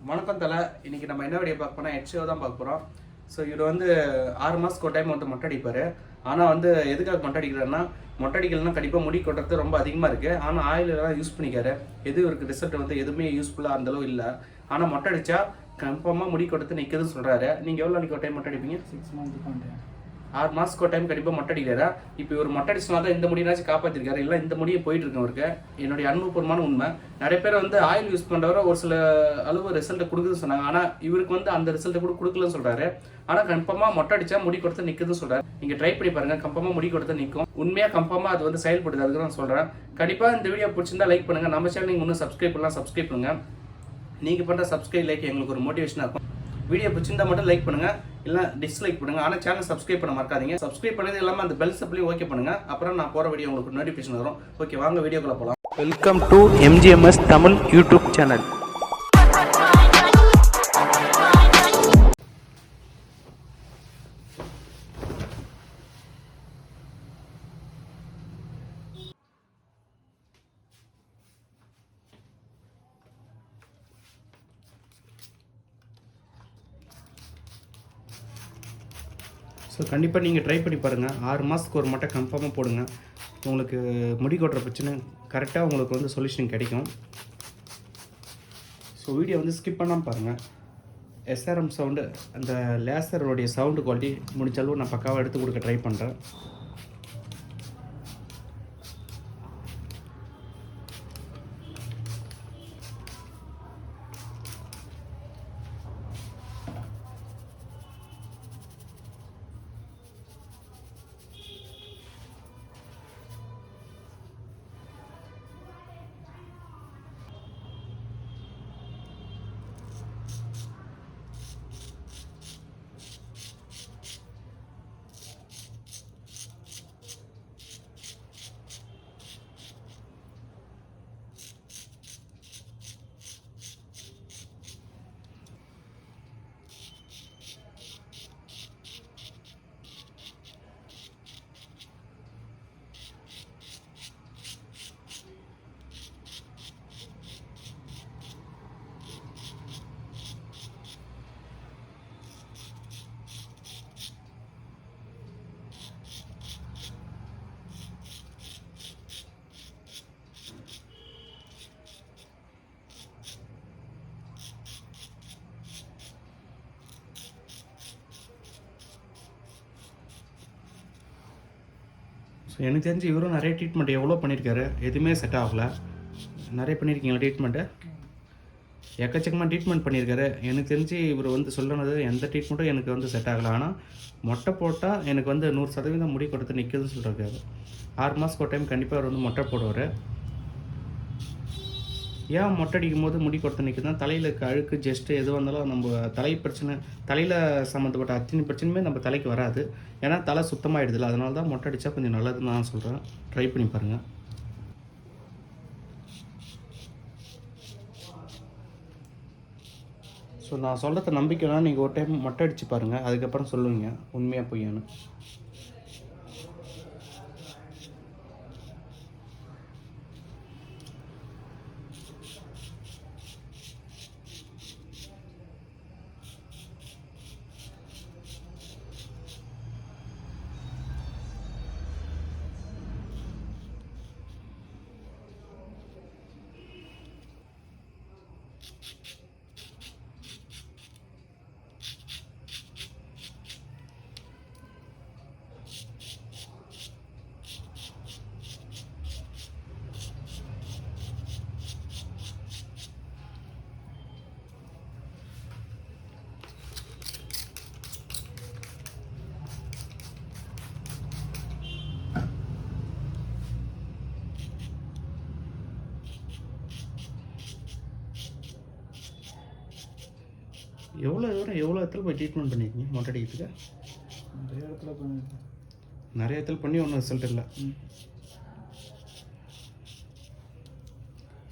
வணக்கம் தலை. இன்னைக்கு நம்ம என்ன வீடியோ பார்க்க போனால் ஹெட்ஷோ தான் பார்க்க போகிறோம். ஸோ இவர் வந்து 6 மாதத்துக்கு ஒரு டைம் வந்து மொட்டை அடிப்பார். ஆனால் வந்து எதுக்காக மொட்டை அடிக்கிறாருன்னா, மொட்டை அடிக்கலன்னா கண்டிப்பாக முடி கொட்டுறது ரொம்ப அதிகமாக இருக்குது. ஆனால் ஆயிலெல்லாம் யூஸ் பண்ணிக்காரு. எது இவருக்கு ரிசல்ட் வந்து எதுவுமே யூஸ்ஃபுல்லாக அந்தளவு இல்லை. ஆனால் மொட்டை அடித்தா கன்ஃபார்மாக முடி கொட்டுறது நிற்குதுன்னு சொல்கிறாரு. நீங்கள் எவ்வளோ நாளைக்கு ஒரு டைம் மொட்டை அடிப்பீங்க? 6 மந்த்துக்கு 6 மாதத்துக்கு ஒரு டைம் கண்டிப்பாக மொட்டை அடிக்கிறாரா. இப்போ இவர் மொட்டை அடிச்சனால தான் இந்த முடினாச்சும் காப்பாற்றிருக்காரு. இல்லை இந்த முடியை போயிட்டு இருக்கு அவருக்கு. என்னுடைய அனுபவபூர்வமான உண்மை. நிறைய பேர் வந்து ஆயில் யூஸ் பண்ணுறவரை ஒரு சில அளவு ரிசல்ட்டை கொடுக்குதுன்னு சொன்னாங்க. ஆனால் இவருக்கு வந்து அந்த ரிசல்ட்டை கூட கொடுக்கலன்னு சொல்கிறாரு. ஆனால் கன்ஃபார்மாக மொட்டை அடிச்சா முடி கொடுத்து நிற்குதுன்னு சொல்கிறார். நீங்கள் ட்ரை பண்ணி பாருங்கள், கன்ஃபார்மாக முடி கொடுத்து நிற்கும். உண்மையாக கன்ஃபார்மாக அது வந்து செயல்படுது. அதுக்கு நான் சொல்கிறேன். கண்டிப்பாக இந்த வீடியோ பிடிச்சிருந்தா லைக் பண்ணுங்கள். நம்ம சேனல் நீங்கள் இன்னும் சப்ஸ்கிரைப் பண்ணலாம், சப்ஸ்கிரைப் பண்ணுங்கள். நீங்கள் பண்ணுற சப்ஸ்கிரைப் லைக் எங்களுக்கு ஒரு மோட்டிவேஷனாக இருக்கும். வீடியோ பிடிச்சிருந்தா மட்டும் லைக் பண்ணுங்கள், இல்லை டிஸ்லைக் பண்ணுங்கள். ஆனால் சேனல் சப்ஸ்கிரைப் பண்ண மறக்காதீங்க. சப்ஸ்கிரைப் பண்ணது இல்லாமல் அந்த பெல் சப்ளையும் ஓகே பண்ணுங்கள். அப்புறம் நான் போகிற வீடியோ உங்களுக்கு நோட்டிஃபிகேஷன் வரும். ஓகே, வாங்க வீடியோக்குள்ளே போகலாம். Welcome to MGMS Tamil YouTube channel. So கண்டிப்பாக நீங்கள் ட்ரை பண்ணி பாருங்கள். 6 மாதத்துக்கு ஒரு மட்டை கன்ஃபார்மாக போடுங்க. உங்களுக்கு முடி கொட்டுற பிரச்சனை கரெக்டாக உங்களுக்கு வந்து சொல்யூஷன் கிடைக்கும். ஸோ வீடியோ வந்து ஸ்கிப் பண்ணாமல் பாருங்கள். எஸ்ஆர்எம் சவுண்டு, அந்த லேசருடைய சவுண்டு குவாலிட்டி முடிச்சாலும் நான் பக்காவாக எடுத்து கொடுக்க ட்ரை பண்ணுறேன். ஸோ எனக்கு தெரிஞ்சு இவரும் நிறைய ட்ரீட்மெண்ட் எவ்வளோ பண்ணியிருக்காரு, எதுவுமே செட் ஆகலை. நிறைய பண்ணியிருக்கீங்களா ட்ரீட்மெண்ட்டு? எக்கச்சக்கமாக ட்ரீட்மெண்ட் பண்ணியிருக்காரு. எனக்கு தெரிஞ்சு இவர் வந்து சொல்லுனது எந்த ட்ரீட்மெண்ட்டும் எனக்கு வந்து செட் ஆகலை. ஆனால் மொட்டை போட்டால் எனக்கு வந்து 100% முடி கொடுத்து நிற்குதுன்னு சொல்கிறாரு. 6 மாதத்துக்கு ஒரு டைம் கண்டிப்பாக அவர் வந்து மொட்டை போடுவார். ஏன் மொட்டை அடிக்கும் போது முடி கொடுத்து நிற்குதுன்னா, தலையில் இருக்க அழுக்கு ஜஸ்ட்டு எது வந்தாலும் நம்ம தலை பிரச்சனை, தலையில் சம்மந்தப்பட்ட அத்தனை பிரச்சனையுமே நம்ம தலைக்கு வராது. ஏன்னா தலை சுத்தமாகிடுதில்ல. அதனால தான் மொட்டை அடித்தா கொஞ்சம் நல்லதுன்னு நான் சொல்கிறேன். ட்ரை பண்ணி பாருங்கள். ஸோ நான் சொல்கிறத நம்பிக்கைனா நீங்கள் ஒரு டைம் மொட்டை அடித்து பாருங்கள். அதுக்கப்புறம் சொல்லுவீங்க உண்மையாக பொய்யான்னு. எவ்வளோ தூரம் எவ்வளோ இடத்துல போய் ட்ரீட்மெண்ட் பண்ணியிருக்கீங்க மொட்டை அடிக்கிறதுக்கு? நிறைய இடத்துல பண்ணியிருக்கேன். நிறைய இடத்துல பண்ணி ஒன்றும் ரிசல்ட் இல்லை.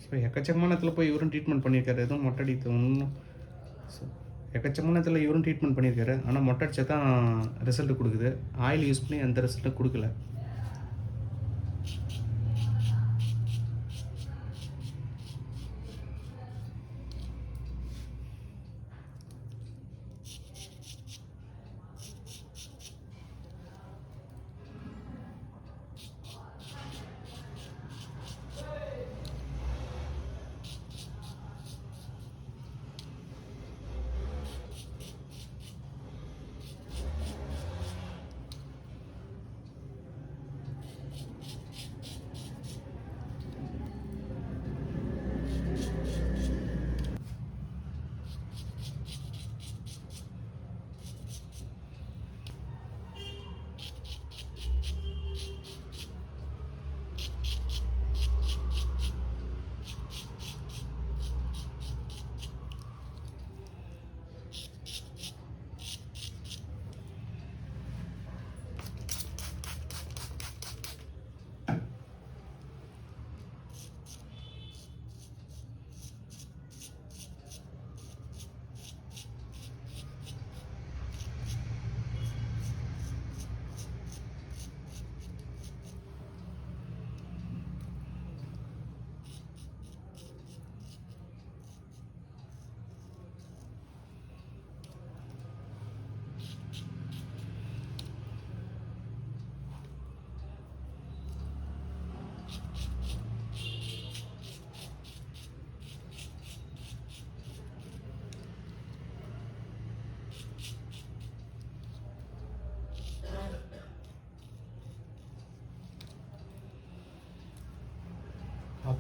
ஸோ எக்கச்சக்கமான இடத்துல போய் இவரும் ட்ரீட்மெண்ட் பண்ணியிருக்காரு. எதுவும் மொட்டை அடித்து ஒன்றும் எக்கச்சக்கமான இடத்துல இவரும் ட்ரீட்மெண்ட் பண்ணியிருக்காரு. ஆனால் மொட்டை அடிச்சா தான் ரிசல்ட் கொடுக்குது. ஆயில் யூஸ் பண்ணி எந்த ரிசல்ட்டும் கொடுக்கல.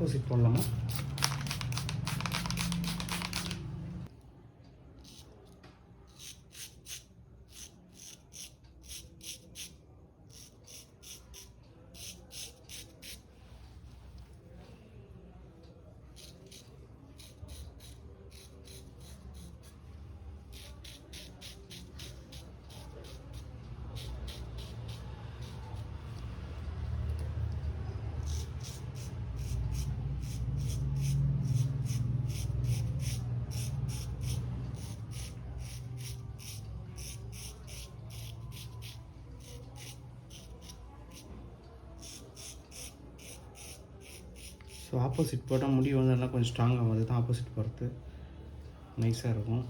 ஆப்போசிட் போடலாமா? ஸோ ஆப்போசிட் போட்டால் முடி வந்து நல்லா கொஞ்சம் ஸ்ட்ராங்காகும். அதுதான் ஆப்போசிட் போகிறது நைஸாக இருக்கும்.